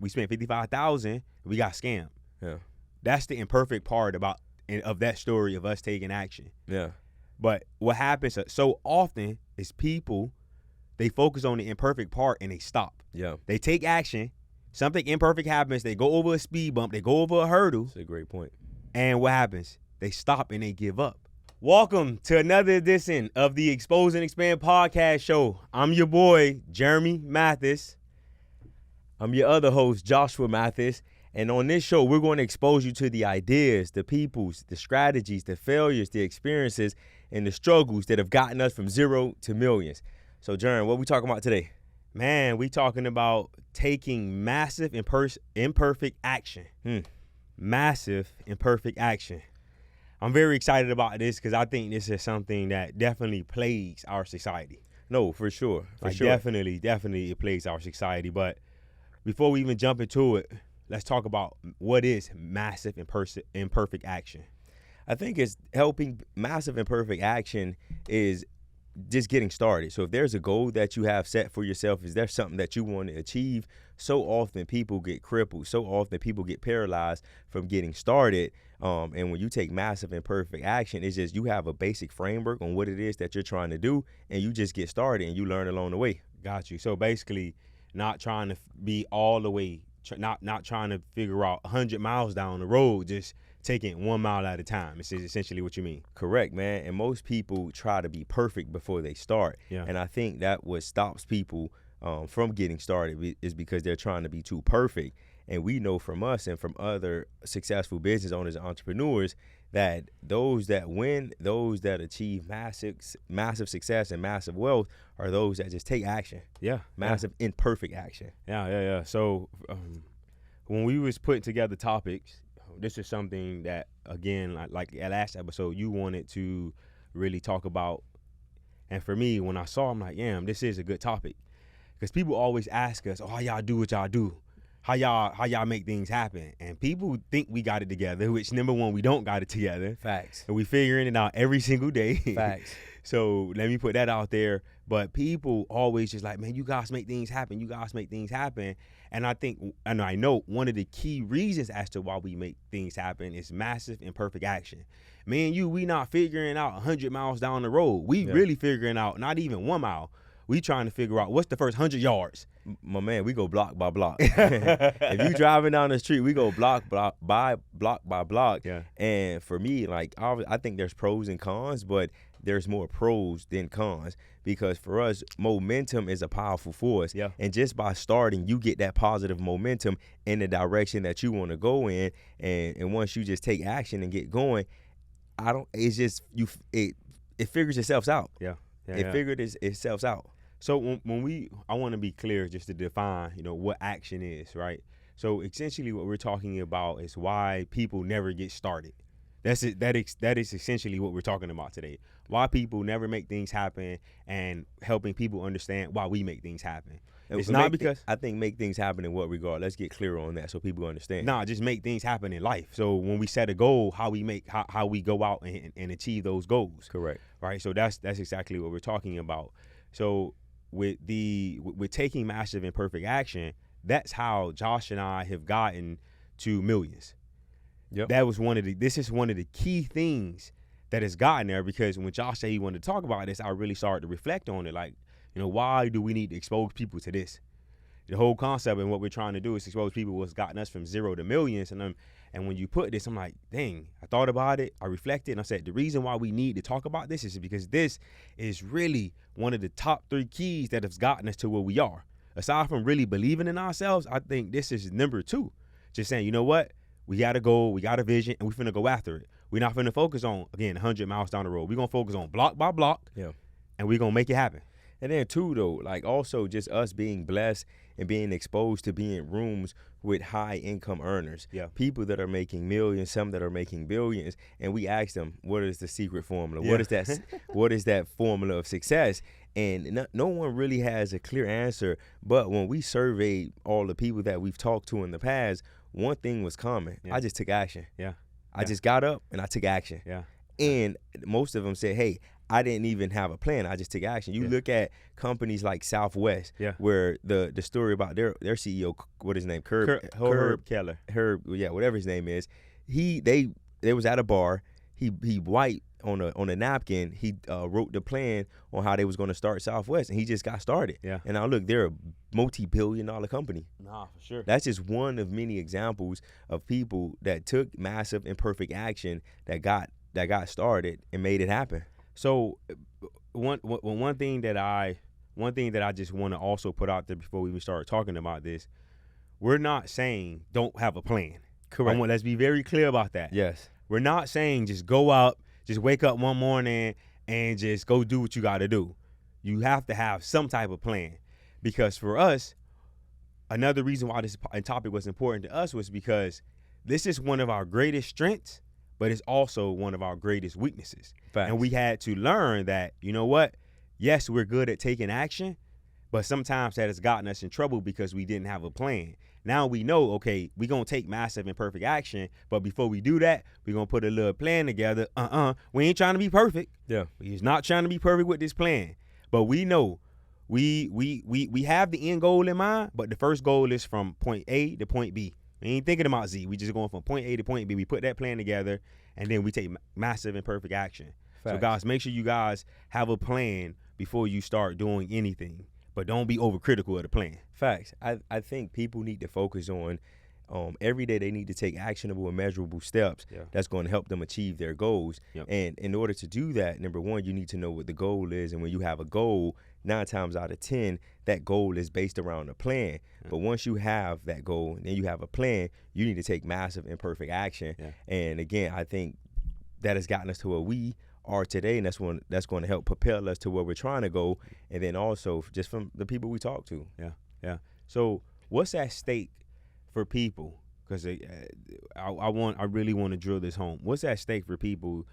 we spent $55,000, we got scammed. Yeah. That's the imperfect part of that story of us taking action. Yeah. But what happens so often is people, they focus on the imperfect part and they stop. Yeah. They take action. Something imperfect happens. They go over a speed bump. They go over a hurdle. That's a great point. And what happens? They stop and they give up. Welcome to another edition of the Expose and Expand podcast show. I'm your boy, Jeremy Mathis. I'm your other host, Joshua Mathis. And on this show, we're going to expose you to the ideas, the peoples, the strategies, the failures, the experiences, and the struggles that have gotten us from zero to millions. So, Jeremy, what are we talking about today? Man, we talking about taking massive imperfect action. Massive imperfect action. I'm very excited about this because I think this is something that definitely plagues our society. No, for sure. Definitely it plagues our society. But before we even jump into it, let's talk about what is massive imperfect action. I think it's helping. Massive imperfect action is just getting started. So if there's a goal that you have set for yourself, is there something that you want to achieve? So often people get crippled. So often people get paralyzed from getting started. And when you take massive imperfect action, it's just you have a basic framework on what it is that you're trying to do, and you just get started and you learn along the way. Got you. So basically, not trying to be all the way, not trying to figure out 100 miles down the road, just taking it 1 mile at a time. It's essentially what you mean. Correct, man. And most people try to be perfect before they start. Yeah. And I think that what stops people from getting started is because they're trying to be too perfect. And we know from us and from other successful business owners and entrepreneurs that those that win, those that achieve massive success and massive wealth are those that just take action. Yeah. Massive imperfect action. Yeah. So when we was putting together topics, this is something that, again, like at last episode, you wanted to really talk about. And for me, when I saw, I'm like, damn, this is a good topic. Because people always ask us, oh, how y'all do what y'all do? How y'all make things happen? And people think we got it together, which, number one, we don't got it together. Facts. And we figuring it out every single day. Facts. So let me put that out there. But people always just like, man, you guys make things happen. You guys make things happen. And I know one of the key reasons as to why we make things happen is massive imperfect action. Me and you, we not figuring out 100 miles down the road. We really figuring out not even 1 mile. We trying to figure out what's the first 100 yards. My man, we go block by block. If you driving down the street, we go block by block. Yeah. And for me, like, I think there's pros and cons, but there's more pros than cons, because for us, momentum is a powerful force. Yeah. And just by starting, you get that positive momentum in the direction that you want to go in. And once you just take action and get going, it figures itself out. Yeah. It figured itself out. So I want to be clear just to define, what action is, right? So essentially what we're talking about is why people never get started. That's it. That is essentially what we're talking about today. Why people never make things happen, and helping people understand why we make things happen. It's not because I think make things happen in what regard? Let's get clear on that so people understand. Nah, just make things happen in life. So when we set a goal, how we go out and achieve those goals. Correct. Right. So that's exactly what we're talking about. So with taking massive imperfect action, that's how Josh and I have gotten to millions. Yep. This is one of the key things that has gotten there, because when Josh said he wanted to talk about this, I really started to reflect on it. Like, why do we need to expose people to this? The whole concept and what we're trying to do is expose people what's gotten us from zero to millions. And when you put this, I'm like, dang, I thought about it. I reflected and I said, the reason why we need to talk about this is because this is really one of the top 3 keys that has gotten us to where we are. Aside from really believing in ourselves, I think this is number 2. Just saying, you know what? We got a goal, we got a vision, and we're finna go after it. We're not finna focus on, again, 100 miles down the road. We're gonna focus on block by block, and we're gonna make it happen. And then too, though, like also just us being blessed and being exposed to being in rooms with high income earners, people that are making millions, some that are making billions, and we ask them, what is the secret formula? What is that formula of success? And no one really has a clear answer. But when we surveyed all the people that we've talked to in the past, one thing was common. I just took action. I just got up and I took action. And most of them said, hey, I didn't even have a plan. I just took action. You look at companies like Southwest, where the story about their CEO, what his name, Herb Keller, whatever his name is, they was at a bar. He wiped on a napkin. He wrote the plan on how they was going to start Southwest, and he just got started. Yeah. And now look, they're a multi-billion-dollar company. Nah, for sure. That's just one of many examples of people that took massive imperfect action that got started and made it happen. So one thing that I just want to also put out there before we even start talking about this, we're not saying don't have a plan. Correct. Let's be very clear about that. Yes. We're not saying just go out, just wake up one morning and just go do what you got to do. You have to have some type of plan, because for us, another reason why this topic was important to us was because this is one of our greatest strengths, but it's also one of our greatest weaknesses. Facts. And we had to learn that, you know what? Yes, we're good at taking action, but sometimes that has gotten us in trouble because we didn't have a plan. Now we know, okay, we're going to take massive imperfect action, but before we do that, we're going to put a little plan together. We ain't trying to be perfect. Yeah. We're not trying to be perfect with this plan. But we know we have the end goal in mind, but the first goal is from point A to point B. We ain't thinking about Z. We just going from point A to point B. We put that plan together, and then we take massive imperfect action. Facts. So guys, make sure you guys have a plan before you start doing anything, but don't be overcritical of the plan. Facts. I think people need to focus on every day they need to take actionable and measurable steps that's going to help them achieve their goals. Yep. And in order to do that, number one, you need to know what the goal is. And when you have a goal, 9 times out of 10, that goal is based around a plan. But once you have that goal and then you have a plan, you need to take massive imperfect action. And again, I think that has gotten us to where we are today, and that's going to help propel us to where we're trying to go. And then also just from the people we talk to. Yeah. So what's at stake for people? Because I really want to drill this home. What's at stake for people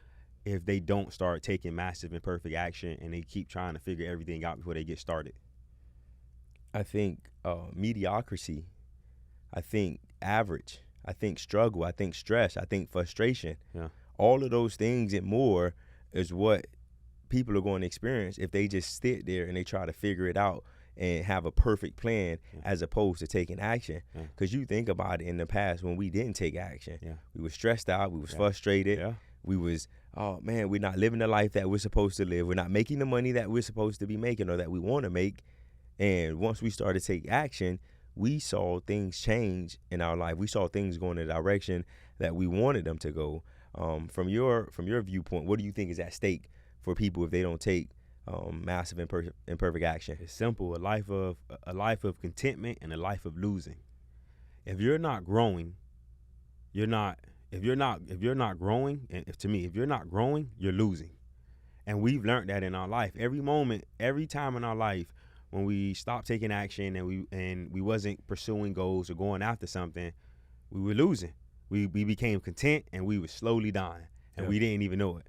if they don't start taking massive imperfect action and they keep trying to figure everything out before they get started? I think mediocrity. I think average. I think struggle. I think stress. I think frustration. Yeah. All of those things and more is what people are going to experience if they just sit there and they try to figure it out and have a perfect plan as opposed to taking action. Because you think about it, in the past when we didn't take action, we were stressed out, we was frustrated, we was, oh man, we're not living the life that we're supposed to live, we're not making the money that we're supposed to be making or that we want to make. And once we started to take action, we saw things change in our life. We saw things go in the direction that we wanted them to go. From your viewpoint, what do you think is at stake for people if they don't take massive imperfect action? It's simple: a life of contentment and a life of losing. If you're not growing, you're not. If you're not growing, and to me, if you're not growing, you're losing. And we've learned that in our life. Every moment, every time in our life, when we stopped taking action and we wasn't pursuing goals or going after something, we were losing. We became content and we were slowly dying, and we didn't even know it.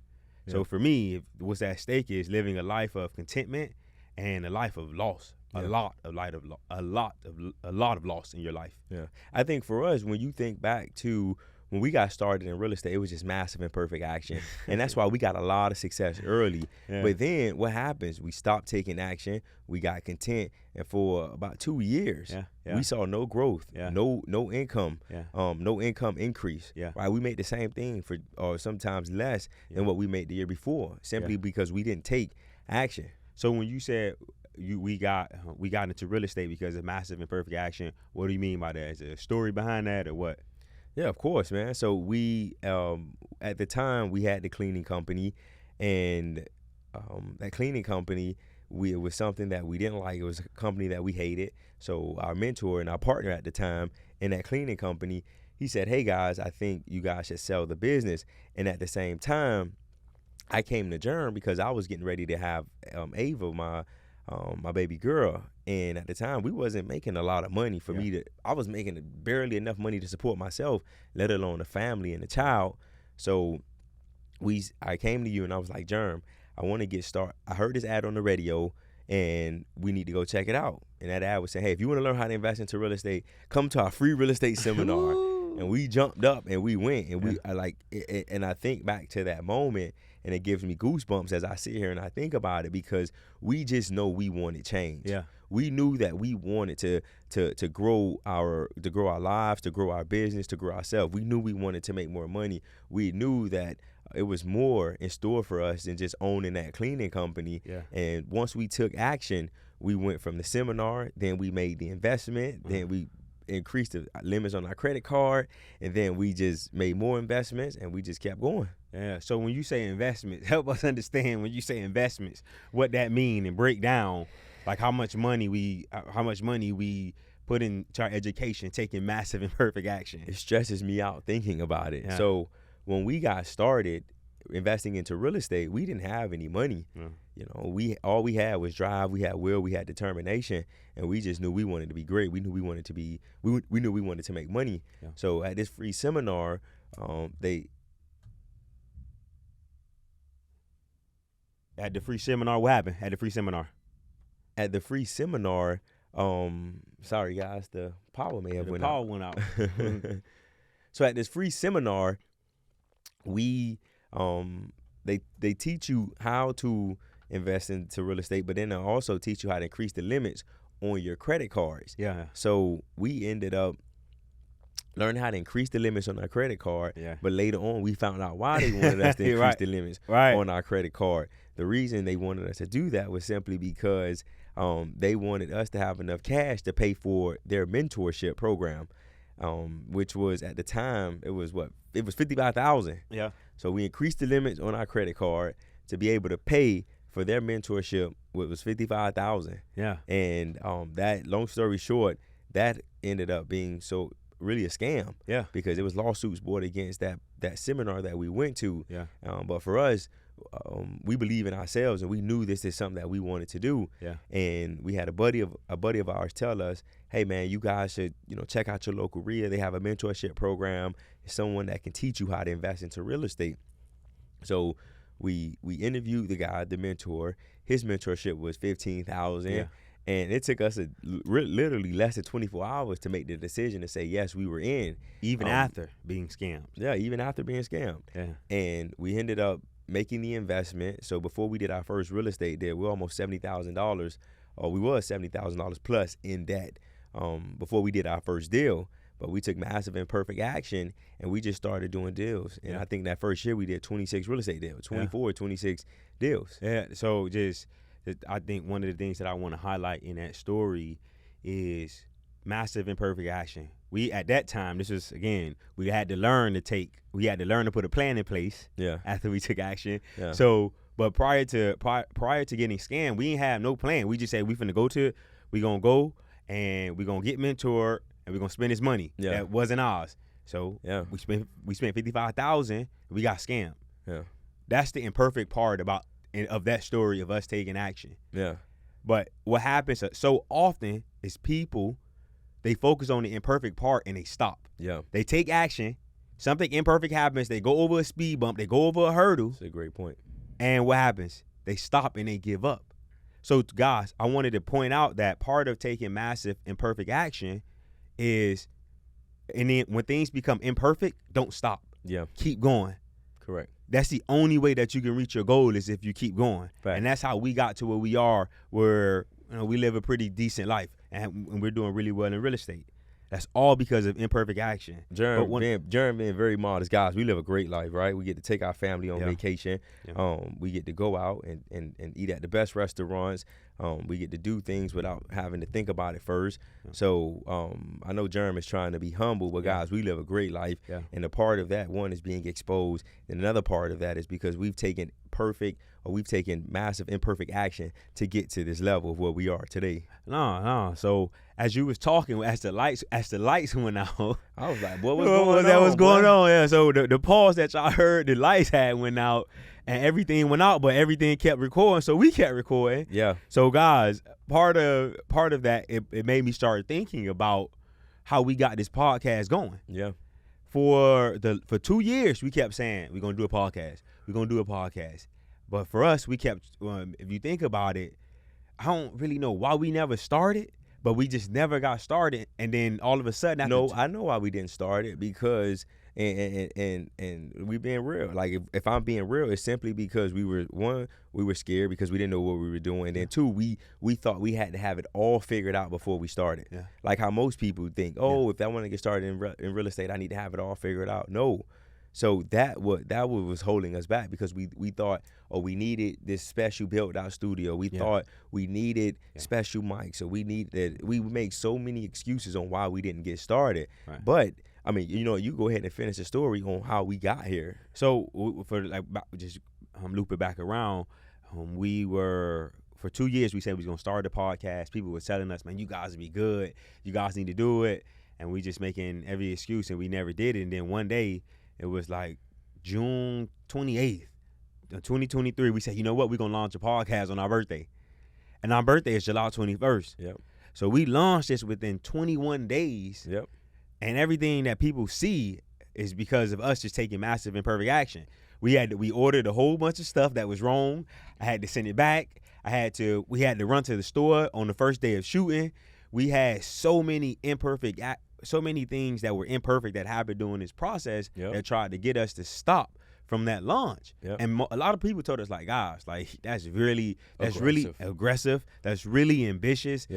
So for me, what's at stake is living a life of contentment and a life of loss. A lot of loss in your life. Yeah, I think for us, when you think back to when we got started in real estate, it was just massive imperfect action, and that's why we got a lot of success early. But then what happens? We stopped taking action. We got content, and for about 2 years, we saw no growth, no income, no income increase. Right? We made the same thing for, or sometimes less than what we made the year before, simply because we didn't take action. So when you said we got into real estate because of massive imperfect action, what do you mean by that? Is there a story behind that or what? Yeah, of course, man. So we, at the time, we had the cleaning company, and that cleaning company, it was something that we didn't like. It was a company that we hated. So our mentor and our partner at the time in that cleaning company, he said, hey, guys, I think you guys should sell the business. And at the same time, I came to Germ because I was getting ready to have Ava, my baby girl, and at the time we wasn't making a lot of money for me I was making barely enough money to support myself, let alone a family and a child. So I came to you and I was like, Germ, I want to get started. I heard this ad on the radio and we need to go check it out. And that ad was saying, hey, if you want to learn how to invest into real estate, come to our free real estate seminar. and we jumped up and we went, and we are like, and I think back to that moment, and it gives me goosebumps as I sit here and I think about it, because we just know we wanted change. Yeah. We knew that we wanted to grow our lives, to grow our business, to grow ourselves. We knew we wanted to make more money. We knew that it was more in store for us than just owning that cleaning company. Yeah. And once we took action, we went from the seminar, then we made the investment, then we increased the limits on our credit card, and then we just made more investments, and we just kept going. Yeah. So when you say investments, help us understand when you say investments, what that mean, and break down like how much money we put into our education, taking massive imperfect action. It stresses me out thinking about it. Yeah. So when we got started investing into real estate, we didn't have any money. You know, all we had was drive, we had will, we had determination, and we just knew we wanted to be great. We knew we wanted to be, we knew we wanted to make money. Yeah. So at this free seminar, At the free seminar, what happened at the free seminar? At the free seminar, sorry guys, the power may have went out. The power went out. So at this free seminar, we they teach you how to invest into real estate, but then they also teach you how to increase the limits on your credit cards. Yeah. So we ended up learning how to increase the limits on our credit card. Yeah. But later on, we found out why they wanted us to increase Right. the limits Right. on our credit card. The reason they wanted us to do that was simply because they wanted us to have enough cash to pay for their mentorship program, which was at the time, it was $55,000. Yeah. So we increased the limits on our credit card to be able to pay for their mentorship, which was $55,000. Yeah. And that, long story short, that ended up being really a scam. Yeah. Because it was lawsuits brought against that seminar that we went to. Yeah. But for us, we believe in ourselves, and we knew this is something that we wanted to do. Yeah. And we had a buddy of ours tell us, hey man, you guys should, check out your local RIA. They have a mentorship program. It's someone that can teach you how to invest into real estate. So we interviewed the guy, the mentor. His mentorship was $15,000. Yeah. And it took us literally less than 24 hours to make the decision to say, yes, we were in. Even after being scammed. Yeah, even after being scammed. Yeah. And we ended up making the investment. So before we did our first real estate deal, we were almost $70,000, or we was $70,000 plus in debt before we did our first deal. But we took massive imperfect action, and we just started doing deals. And I think that first year we did 26 real estate deals, 26 deals. Yeah, so I think one of the things that I want to highlight in that story is massive imperfect action. We, at that time, we had to learn to put a plan in place. Yeah. After we took action. Yeah. So, but prior to getting scammed, we didn't have no plan. We just said we gonna go and we gonna get mentored and we gonna spend this money. Yeah. That wasn't ours. So we spent $55,000. We got scammed. Yeah. That's the imperfect part of that story of us taking action. Yeah. But what happens so often is people, they focus on the imperfect part and they stop. Yeah. They take action. Something imperfect happens. They go over a speed bump. They go over a hurdle. That's a great point. And what happens? They stop and they give up. So guys, I wanted to point out that part of taking massive imperfect action is, and then when things become imperfect, don't stop. Yeah. Keep going. Correct. That's the only way that you can reach your goal, is if you keep going. Fact. And that's how we got to where we are, where we live a pretty decent life and we're doing really well in real estate. That's all because of imperfect action. Jerem being very modest, guys, we live a great life, right? We get to take our family on vacation. Yeah. We get to go out and eat at the best restaurants. We get to do things without having to think about it first. Yeah. So I know Jerem is trying to be humble, but guys, we live a great life. Yeah. And a part of that, one, is being exposed. And another part of that is because we've taken massive imperfect action to get to this level of where we are today. No. So as you was talking, as the lights went out, I was like, boy, what's going on? Yeah. So the pause that y'all heard, the lights had went out and everything went out, but everything kept recording. So we kept recording. Yeah. So guys, part of that, it made me start thinking about how we got this podcast going. Yeah. For 2 years, we kept saying, we're going to do a podcast. We're going to do a podcast. But for us, we kept, if you think about it, I don't really know why we never started, but we just never got started. And then all of a sudden, No, I know why we didn't start it, because and we being real. Like if I'm being real, it's simply because we were scared because we didn't know what we were doing, and then two, we thought we had to have it all figured out before we started. Yeah. Like how most people think, if I want to get started in real estate, I need to have it all figured out. No. So that was holding us back, because we thought, we needed this special built out studio. We thought we needed special mics. So we make so many excuses on why we didn't get started. Right. But I mean, you go ahead and finish the story on how we got here. So for like just loop it back around, we were, for 2 years we said we was gonna start the podcast. People were telling us, man, you guys would be good. You guys need to do it. And we just making every excuse, and we never did it. And then one day, it was like June 28th, 2023. We said, you know what? We're going to launch a podcast on our birthday. And our birthday is July 21st. Yep. So we launched this within 21 days. Yep. And everything that people see is because of us just taking massive imperfect action. We ordered a whole bunch of stuff that was wrong. I had to send it back. We had to run to the store on the first day of shooting. We had so many things that were imperfect that happened during this process that tried to get us to stop from that launch. And a lot of people told us, like, guys, like, that's really aggressive. That's really ambitious.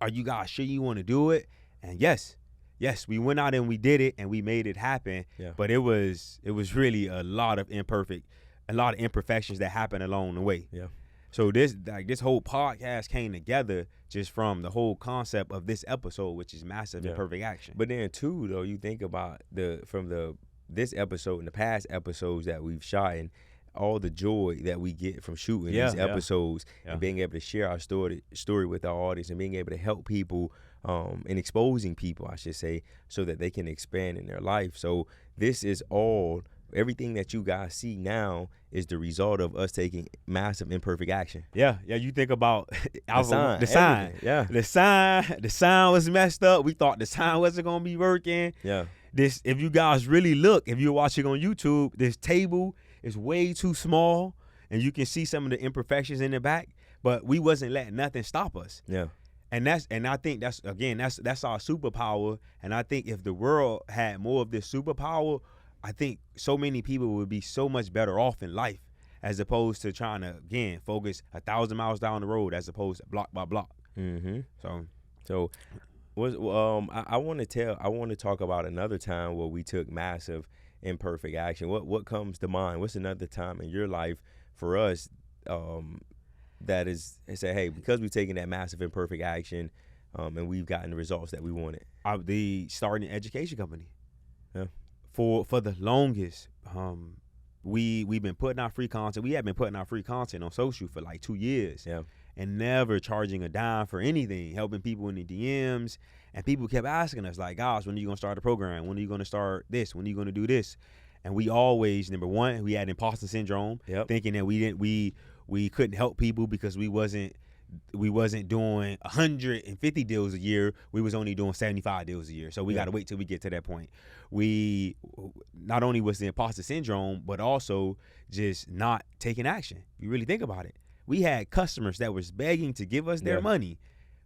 Are you guys sure you want to do it? And yes, we went out and we did it, and we made it happen. But it was really a lot of imperfections that happened along the way. So this whole podcast came together just from the whole concept of this episode, which is massive imperfect action. But then too, though, you think about this episode and the past episodes that we've shot, and all the joy that we get from shooting these episodes and being able to share our story with our audience, and being able to help people and exposing people, I should say, so that they can expand in their life. So this is everything that you guys see now is the result of us taking massive imperfect action. You think about the sign. The sign was messed up. We thought the sign wasn't gonna be working. If you guys really look, if you're watching on YouTube, this table is way too small, and you can see some of the imperfections in the back. But we wasn't letting nothing stop us. And I think that's our superpower. And I think if the world had more of this superpower, I think so many people would be so much better off in life, as opposed to trying to, again, focus 1,000 miles down the road as opposed to block by block. So I want to talk about another time where we took massive imperfect action. What comes to mind? What's another time in your life for us that is say, hey, because we've taken that massive imperfect action and we've gotten the results that we wanted? The starting an education company. For the longest, we've been putting out free content. We have been putting out free content on social for like 2 years, and never charging a dime for anything, helping people in the DMs. And people kept asking us, like, guys, when are you gonna start a program? When are you gonna start this? When are you gonna do this? And we always, number one, we had imposter syndrome, thinking that we couldn't help people because we wasn't doing 150 deals a year. We was only doing 75 deals a year. So we got to wait till we get to that point. We not only was the imposter syndrome, but also just not taking action. You really think about it. We had customers that was begging to give us their money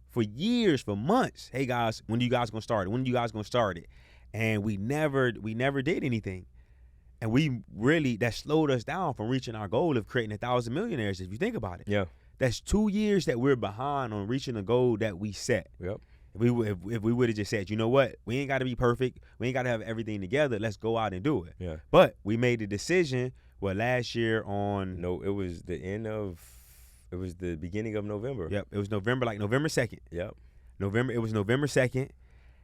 for years, for months. Hey guys, when are you guys gonna start it? When are you guys gonna start it? And we never did anything. And that slowed us down from reaching our goal of creating 1,000 millionaires, if you think about it. That's 2 years that we're behind on reaching the goal that we set. If we would have just said, you know what, we ain't got to be perfect, we ain't got to have everything together, let's go out and do it. But we made the decision, last year on... No, it was the beginning of November. It was November 2nd. It was November 2nd.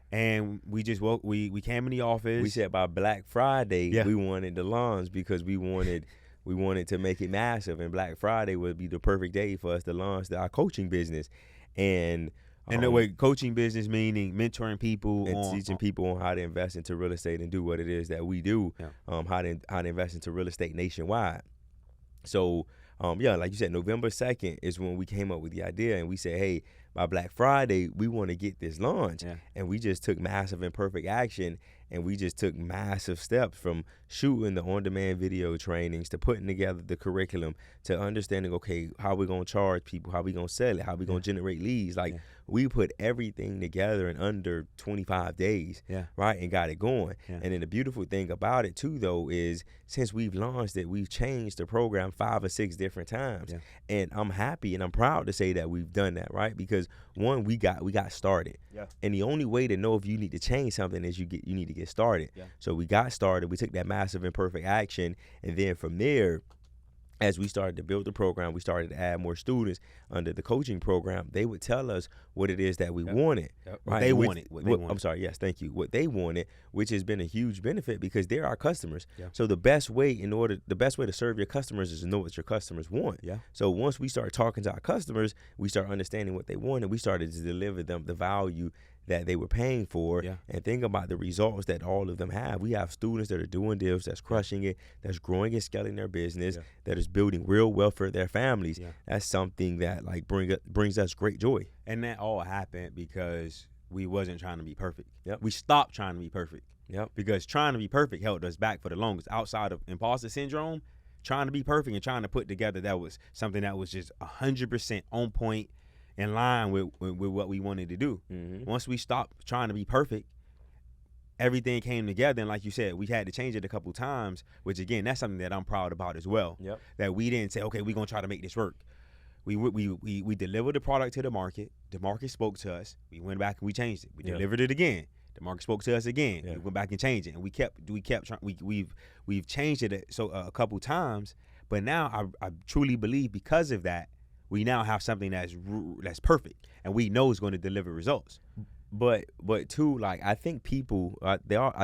And we just we came in the office. We said by Black Friday, we wanted the launch because we wanted to make it massive, and Black Friday would be the perfect day for us to launch our coaching business. And the way coaching business, meaning mentoring people and teaching people on how to invest into real estate and do what it is that we do, how to invest into real estate nationwide. So like you said, November 2nd is when we came up with the idea, and we said, hey, by Black Friday, we want to get this launch. Yeah. And we just took massive imperfect action, and we just took massive steps from shooting the on-demand video trainings to putting together the curriculum to understanding, okay, how we going to charge people, how we going to sell it, how we going to generate leads. Like, we put everything together in under 25 days, right, and got it going. And then the beautiful thing about it, too, though, is since we've launched it, we've changed the program 5 or 6 different times. And I'm happy and I'm proud to say that we've done that, right? Because, one, we got started. And the only way to know if you need to change something is you need to get started. So we got started. We took that massive imperfect action. And then from there, as we started to build the program, we started to add more students under the coaching program. They would tell us what it is that we wanted. What they wanted. I'm sorry. Yes, thank you. What they wanted, which has been a huge benefit because they're our customers. So the best way to serve your customers is to know what your customers want. So once we start talking to our customers, we start understanding what they want, and we started to deliver them the value that they were paying for. And think about the results that all of them have. We have students that are doing deals, that's crushing it, that's growing and scaling their business, that is building real wealth for their families. That's something that like brings us great joy. And that all happened because we wasn't trying to be perfect. We stopped trying to be perfect. Because trying to be perfect held us back for the longest. Outside of imposter syndrome, trying to be perfect and trying to put together that was something that was just 100% on point, in line with what we wanted to do. Once we stopped trying to be perfect, everything came together. And like you said, we had to change it a couple times, which again, that's something that I'm proud about as well. That we didn't say, okay, we're gonna try to make this work. We delivered the product to the market. The market spoke to us. We went back and we changed it. We delivered it again. The market spoke to us again. We went back and changed it, and we kept trying. We've changed it a couple times, but now I truly believe because of that, we now have something that's perfect, and we know it's going to deliver results. But too, like I think people, I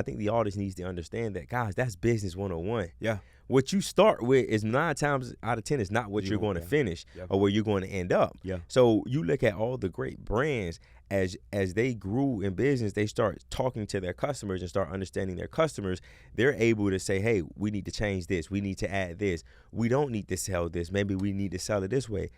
think the audience needs to understand that, guys, that's business 101. What you start with is 9 times out of 10 is not what you're going to finish or where you're going to end up. So you look at all the great brands as they grew in business, they start talking to their customers and start understanding their customers. They're able to say, hey, we need to change this. We need to add this. We don't need to sell this. Maybe we need to sell it this way.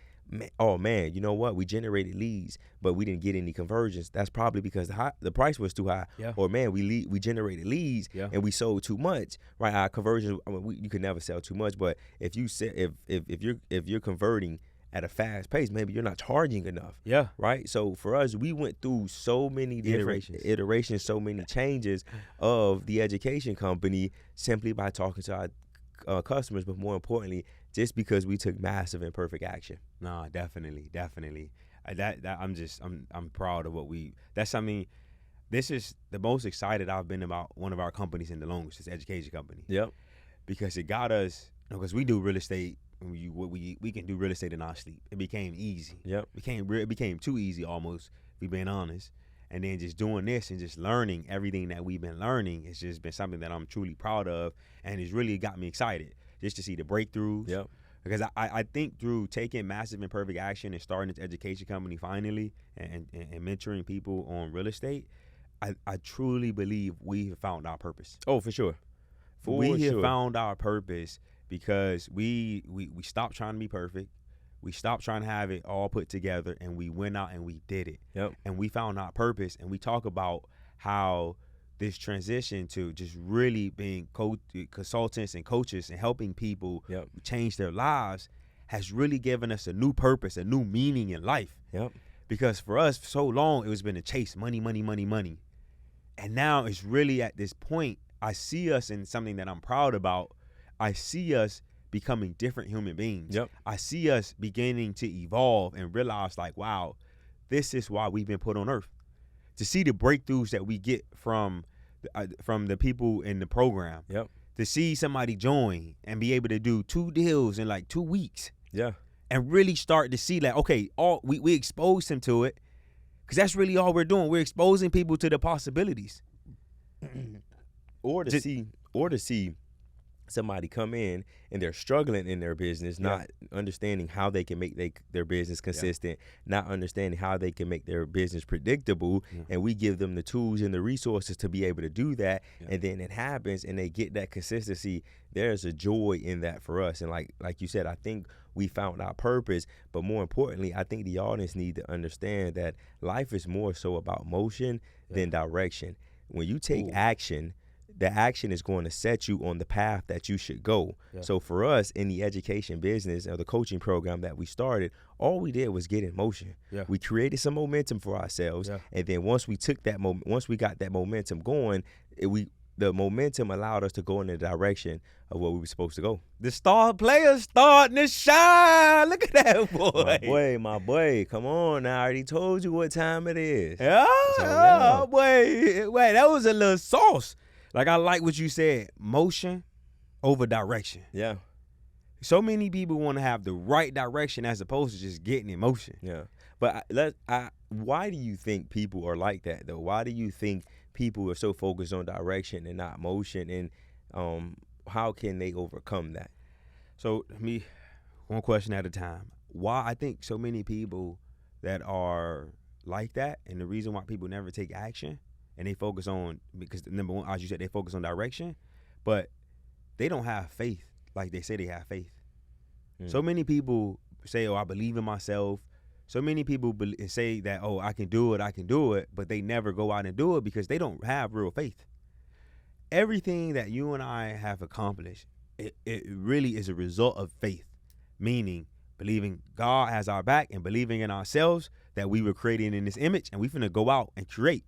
Oh man, you know what? We generated leads, but we didn't get any conversions. That's probably because the price was too high. Or man, we generated leads and we sold too much. Right? Our conversions. I mean, you can never sell too much, but if you're converting at a fast pace, maybe you're not charging enough. Right. So for us, we went through so many different iterations, so many changes of the education company simply by talking to our customers, but more importantly, just because we took massive imperfect action. No, definitely. I'm proud of what that's something. This is the most excited I've been about one of our companies in the longest, this education company. Because it got us, because we do real estate. We can do real estate in our sleep. It became easy. It became too easy almost, if we're being honest. And then just doing this and just learning everything that we've been learning, it's just been something that I'm truly proud of, and it's really got me excited just to see the breakthroughs. Because I think through taking massive imperfect action and starting this education company finally and mentoring people on real estate, I truly believe we have found our purpose. Oh, for sure. We have found our purpose because we stopped trying to be perfect. We stopped trying to have it all put together, and we went out and we did it. And we found our purpose, and we talk about how this transition to just really being consultants and coaches and helping people change their lives has really given us a new purpose, a new meaning in life. Because for us, for so long, it was been to chase money. And now it's really at this point, I see us in something that I'm proud about. I see us becoming different human beings. I see us beginning to evolve and realize, like, wow, this is why we've been put on earth. To see the breakthroughs that we get from the people in the program. To see somebody join and be able to do 2 deals in like 2 weeks. And really start to see, like, okay, we exposed him to it, because that's really all we're doing. We're exposing people to the possibilities. or to see somebody come in and they're struggling in their business, not understanding how they can make their business consistent, not understanding how they can make their business predictable, and we give them the tools and the resources to be able to do that, and then it happens and they get that consistency. There's a joy in that for us, and like you said, I think we found our purpose, but more importantly, I think the audience need to understand that life is more so about motion than direction. When you take action, the action is going to set you on the path that you should go. So for us in the education business or the coaching program that we started, all we did was get in motion. We created some momentum for ourselves, and then once we took that once we got that momentum going, the momentum allowed us to go in the direction of where we were supposed to go. The star players starting to shine. Look at that boy. My boy. Come on now. I already told you what time it is. Boy. Wait, that was a little sauce. Like, I like what you said, motion over direction. Yeah. So many people want to have the right direction as opposed to just getting in motion. Yeah. But why do you think people are like that, though? Why do you think people are so focused on direction and not motion? And how can they overcome that? So, one question at a time. Why I think so many people that are like that, and the reason why people never take action, and they focus on, because number one, as you said, they focus on direction, but they don't have faith like they say they have faith. So many people say, oh, I believe in myself. So many people say that, oh, I can do it, but they never go out and do it because they don't have real faith. Everything that you and I have accomplished, it really is a result of faith, meaning believing God has our back and believing in ourselves that we were created in this image, and we finna go out and create.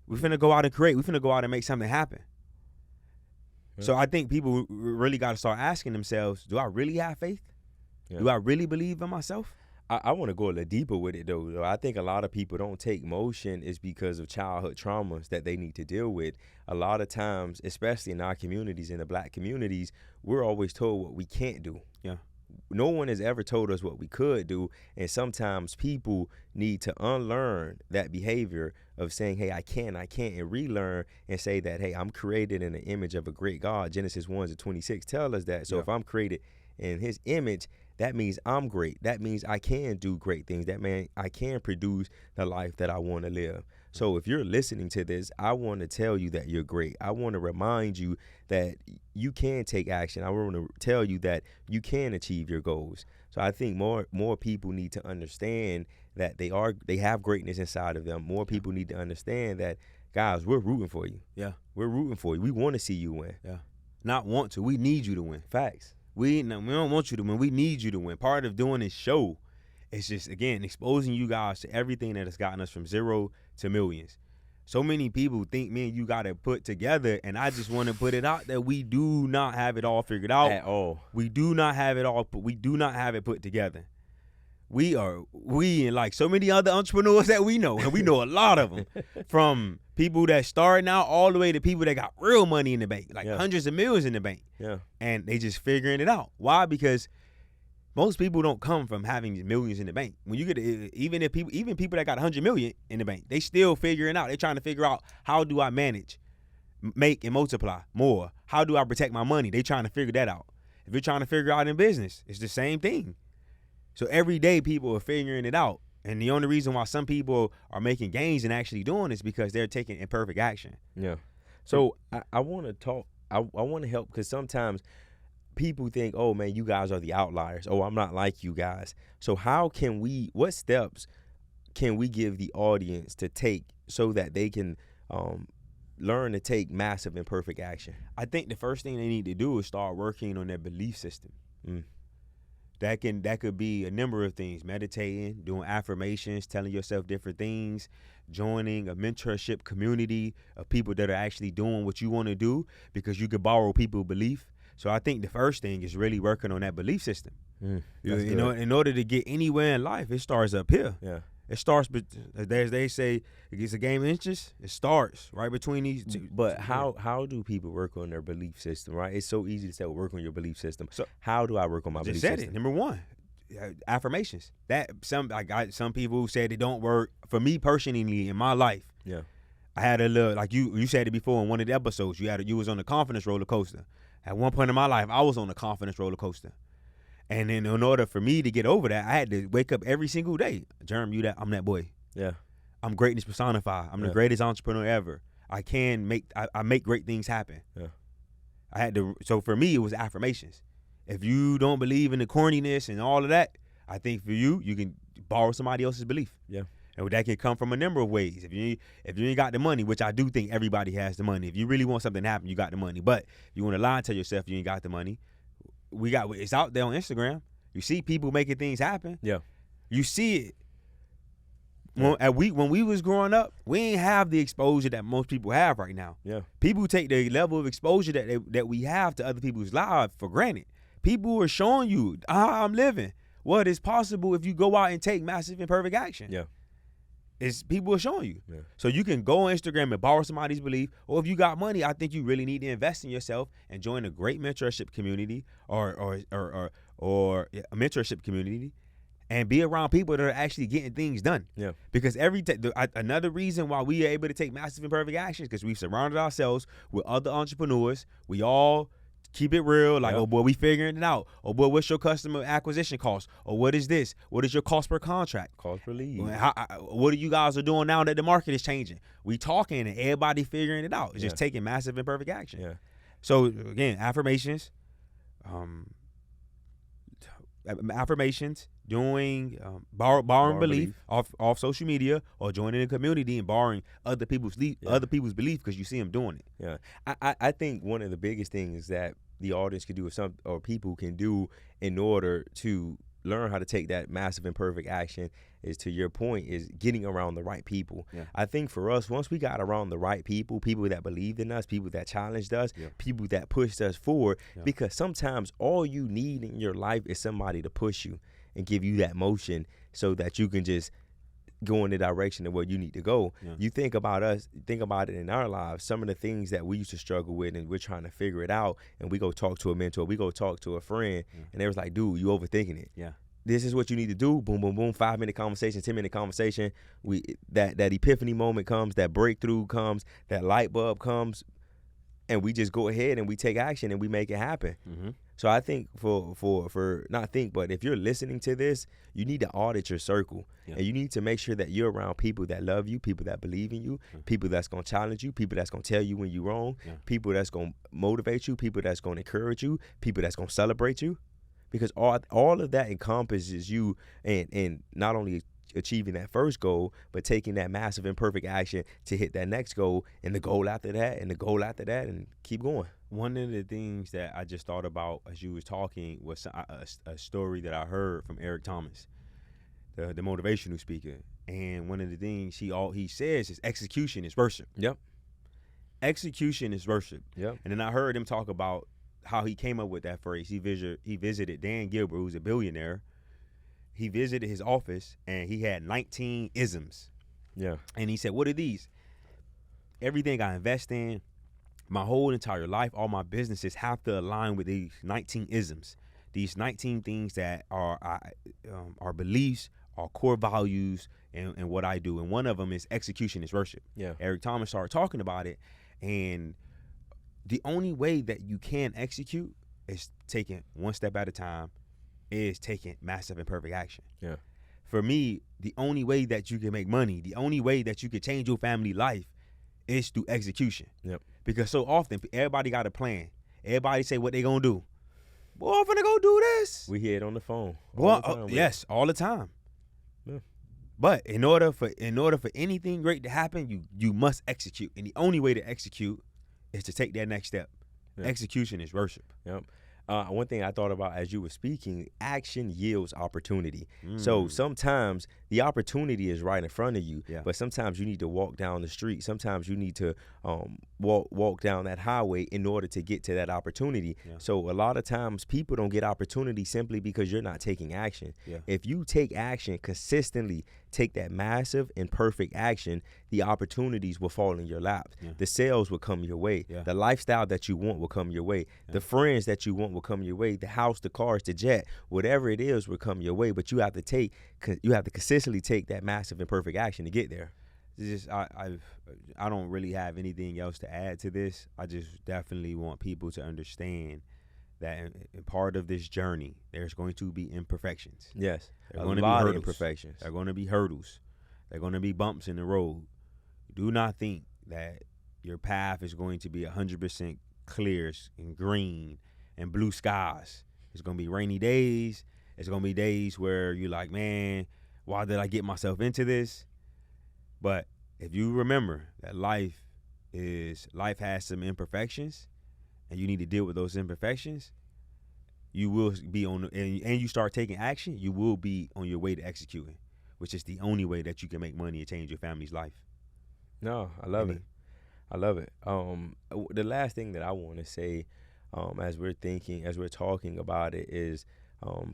We finna go out and create. We finna go out and make something happen. So I think people really got to start asking themselves, do I really have faith? Do I really believe in myself? I want to go a little deeper with it, though. I think a lot of people don't take motion is because of childhood traumas that they need to deal with. A lot of times, especially in our communities, in the Black communities, we're always told what we can't do. No one has ever told us what we could do, and sometimes people need to unlearn that behavior of saying, hey, I can, and relearn and say that, hey, I'm created in the image of a great God. Genesis 1:26 tell us that. So if I'm created in his image, that means I'm great. That means I can do great things. That means I can produce the life that I want to live. So if you're listening to this, I want to tell you that you're great. I want to remind you that you can take action. I want to tell you that you can achieve your goals. So I think more people need to understand that they have greatness inside of them. More people need to understand that, guys, we're rooting for you. We're rooting for you. We want to see you win. Not want to. We need you to win. Facts. We don't want you to win. We need you to win. Part of doing this show is just, again, exposing you guys to everything that has gotten us from zero to millions. So many people think me and you got it put together, and I just want to put it out that we do not have it all figured out. At all. We do not have it all, but we do not have it put together. We and like so many other entrepreneurs that we know, and we know a lot of them, from people that starting out all the way to people that got real money in the bank, like hundreds of millions in the bank. And they just figuring it out. Why? Because most people don't come from having millions in the bank. When you get even people that got 100 million in the bank, they still figuring out. They're trying to figure out, how do I manage, make and multiply more? How do I protect my money? They trying to figure that out. If you're trying to figure out in business, it's the same thing. So every day people are figuring it out. And the only reason why some people are making gains and actually doing is because they're taking imperfect action. So I want to talk. I want to help, because sometimes people think, oh man, you guys are the outliers. Oh, I'm not like you guys. So what steps can we give the audience to take so that they can learn to take massive imperfect action? I think the first thing they need to do is start working on their belief system. That could be a number of things: meditating, doing affirmations, telling yourself different things, joining a mentorship community of people that are actually doing what you want to do, because you could borrow people's belief. So I think the first thing is really working on that belief system. You know, in order to get anywhere in life, it starts up here. It starts, as they say, it's a game of inches. It starts right between these two. But how do people work on their belief system, right? It's so easy to say, work on your belief system. So how do I work on my belief system? Number one, affirmations. That some people say they don't work. For me personally, in my life, I had a little, like you said it before in one of the episodes, you was on the confidence roller coaster. At one point in my life, I was on the confidence roller coaster. And then in order for me to get over that, I had to wake up every single day. Jerem, I'm that boy. Yeah. I'm greatness personified. I'm the greatest entrepreneur ever. I make great things happen. Yeah. So for me, it was affirmations. If you don't believe in the corniness and all of that, I think for you can borrow somebody else's belief. Yeah. And that can come from a number of ways. If you ain't got the money, which I do think everybody has the money. If you really want something to happen, you got the money. But you want to lie and tell yourself you ain't got the money. It's out there on Instagram. You see people making things happen. Yeah. You see it. When we was growing up, we ain't have the exposure that most people have right now. Yeah. People take the level of exposure that we have to other people's lives for granted. People are showing you how I'm living. What is possible if you go out and take massive imperfect action. Yeah. People are showing you. Yeah. So you can go on Instagram and borrow somebody's belief, or if you got money, I think you really need to invest in yourself and join a great mentorship community or a mentorship community, and be around people that are actually getting things done. Yeah. Because another reason why we are able to take massive imperfect actions because we've surrounded ourselves with other entrepreneurs. We all keep it real, like, oh boy, we figuring it out. Oh boy, what's your customer acquisition cost? Or what is this? What is your cost per contract? Cost per lead. What are you guys are doing now that the market is changing? We talking and everybody figuring it out. It's just taking massive imperfect action. Yeah. So again, affirmations, doing borrowing belief off social media, or joining a community and borrowing other people's belief because you see them doing it. Yeah, I think one of the biggest things that the audience can do, or people can do in order to learn how to take that massive imperfect action, is, to your point, is getting around the right people. Yeah. I think for us, once we got around the right people that believed in us, people that challenged us, people that pushed us forward, because sometimes all you need in your life is somebody to push you and give you that motion so that you can just go in the direction of where you need to go. Yeah. You think about it in our lives, some of the things that we used to struggle with, and we're trying to figure it out, and we go talk to a mentor, we go talk to a friend, and they was like, dude, you overthinking it. Yeah. This is what you need to do. Boom, boom, boom. 5-minute conversation, 10-minute conversation. That epiphany moment comes, that breakthrough comes, that light bulb comes, and we just go ahead and we take action and we make it happen. Mm-hmm. So I think but if you're listening to this, you need to audit your circle. Yeah. And you need to make sure that you're around people that love you, people that believe in you, people that's going to challenge you, people that's going to tell you when you're wrong, people that's going to motivate you, people that's going to encourage you, people that's going to celebrate you. Because all of that encompasses you and not only achieving that first goal, but taking that massive imperfect action to hit that next goal, and the goal after that, and the goal after that, and keep going. One of the things that I just thought about as you was talking was a story that I heard from Eric Thomas, the motivational speaker. And one of the things he says is execution is worship. Yep. Execution is worship. Yep. And then I heard him talk about how he came up with that phrase. He visited Dan Gilbert, who's a billionaire. He visited his office, and he had 19 isms. Yeah. And he said, what are these? Everything I invest in, my whole entire life, all my businesses have to align with these 19 isms. These 19 things that are our beliefs, our core values, and what I do. And one of them is execution is worship. Yeah. Eric Thomas started talking about it, and the only way that you can execute is taking one step at a time, is taking massive imperfect action. Yeah. For me, the only way that you can make money, the only way that you can change your family life is through execution. Yep. Because so often, everybody got a plan. Everybody say what they gonna do. Boy, I'm finna go do this. We hear it on the phone. Yes, all the time. Yeah. But in order for anything great to happen, you must execute. And the only way to execute is to take that next step. Yeah. Execution is worship. Yep. One thing I thought about as you were speaking, action yields opportunity. So sometimes the opportunity is right in front of you, but sometimes you need to walk down the street. Sometimes you need to walk down that highway in order to get to that opportunity. Yeah. So a lot of times people don't get opportunity simply because you're not taking action. Yeah. If you take action consistently, take that massive and perfect action, the opportunities will fall in your lap. Yeah. The sales will come your way. Yeah. The lifestyle that you want will come your way. Yeah. The friends that you want will come your way. The house, the cars, the jet, whatever it is will come your way. But you have to consistently take that massive and perfect action to get there. I don't really have anything else to add to this. I just definitely want people to understand that in part of this journey, there's going to be imperfections. Yes, there are going to be hurdles. Imperfections. There are going to be hurdles. There are going to be bumps in the road. Do not think that your path is going to be 100% clear and green and blue skies. It's going to be rainy days. It's going to be days where you're like, man, why did I get myself into this? But if you remember that life has some imperfections, and you need to deal with those imperfections, you will be and you start taking action, you will be on your way to executing, which is the only way that you can make money and change your family's life. No, I love it. I love it. The last thing that I want to say, as we're talking about it, is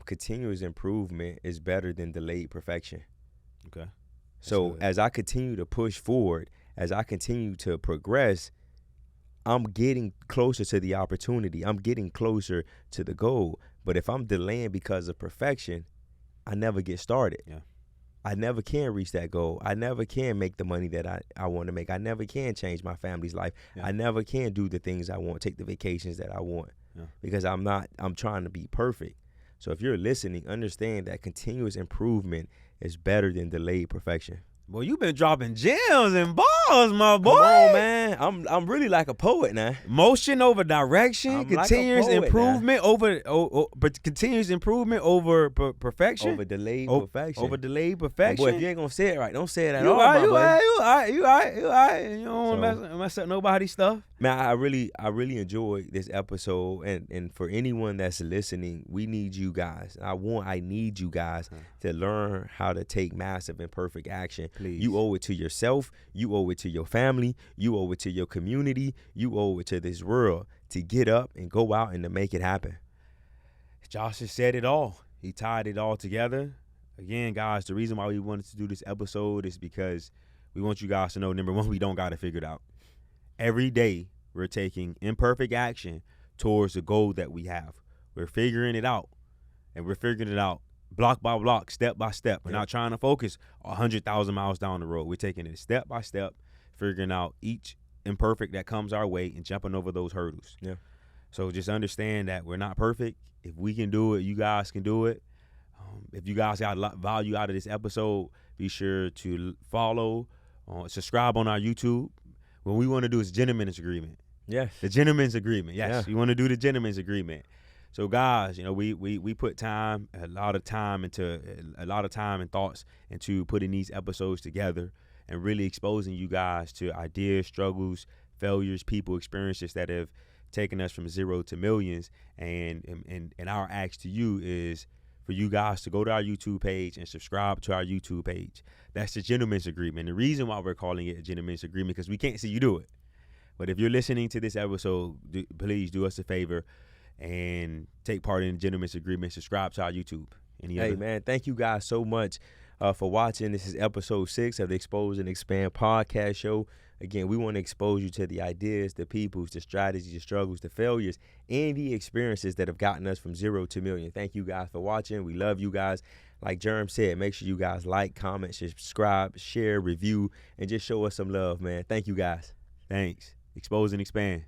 continuous improvement is better than delayed perfection. Okay. So as I continue to push forward, as I continue to progress, I'm getting closer to the opportunity. I'm getting closer to the goal. But if I'm delaying because of perfection, I never get started. Yeah. I never can reach that goal. I never can make the money that I want to make. I never can change my family's life. Yeah. I never can do the things I want, take the vacations that I want, because I'm trying to be perfect. So if you're listening, understand that continuous improvement is better than delayed perfection. Boy, you been dropping gems and balls, my boy. Come on, man. I'm really like a poet now. Motion over direction, continuous improvement continuous improvement over perfection. Over delayed perfection. Over delayed perfection. Boy, if you ain't gonna say it right, don't say it at all, my boy. You all right. You don't want to mess up nobody's stuff. Man, I really enjoyed this episode, and for anyone that's listening, we need you guys. I need you guys to learn how to take massive and perfect action. Please. You owe it to yourself. You owe it to your family. You owe it to your community. You owe it to this world to get up and go out and to make it happen. Josh has said it all. He tied it all together. Again, guys, the reason why we wanted to do this episode is because we want you guys to know, number one, we don't got it figured out. Every day, we're taking imperfect action towards the goal that we have. We're figuring it out, and we're figuring it out block by block, step by step. We're not trying to focus 100,000 miles down the road. We're taking it step by step, figuring out each imperfect that comes our way and jumping over those hurdles. Yeah. So just understand that we're not perfect. If we can do it, you guys can do it. If you guys got a lot of value out of this episode, be sure to follow, subscribe on our YouTube. What we want to do is gentleman's agreement. Yes. The gentleman's agreement. Yes. Yeah. You want to do the gentleman's agreement. So guys, we put a lot of time and thoughts into putting these episodes together and really exposing you guys to ideas, struggles, failures, people, experiences that have taken us from zero to millions. And our ask to you is for you guys to go to our YouTube page and subscribe to our YouTube page. That's the gentleman's agreement. The reason why we're calling it a gentleman's agreement because we can't see you do it. But if you're listening to this episode, please do us a favor and take part in the gentleman's agreement. Subscribe to our YouTube. Man, thank you guys so much for watching. This is episode 6 of the Expose and Expand podcast show. Again, we want to expose you to the ideas, the peoples, the strategies, the struggles, the failures, and the experiences that have gotten us from 0 to million. Thank you guys for watching. We love you guys. Like Jerm said, make sure you guys like, comment, subscribe, share, review, and just show us some love, man. Thank you guys. Thanks. Expose and expand.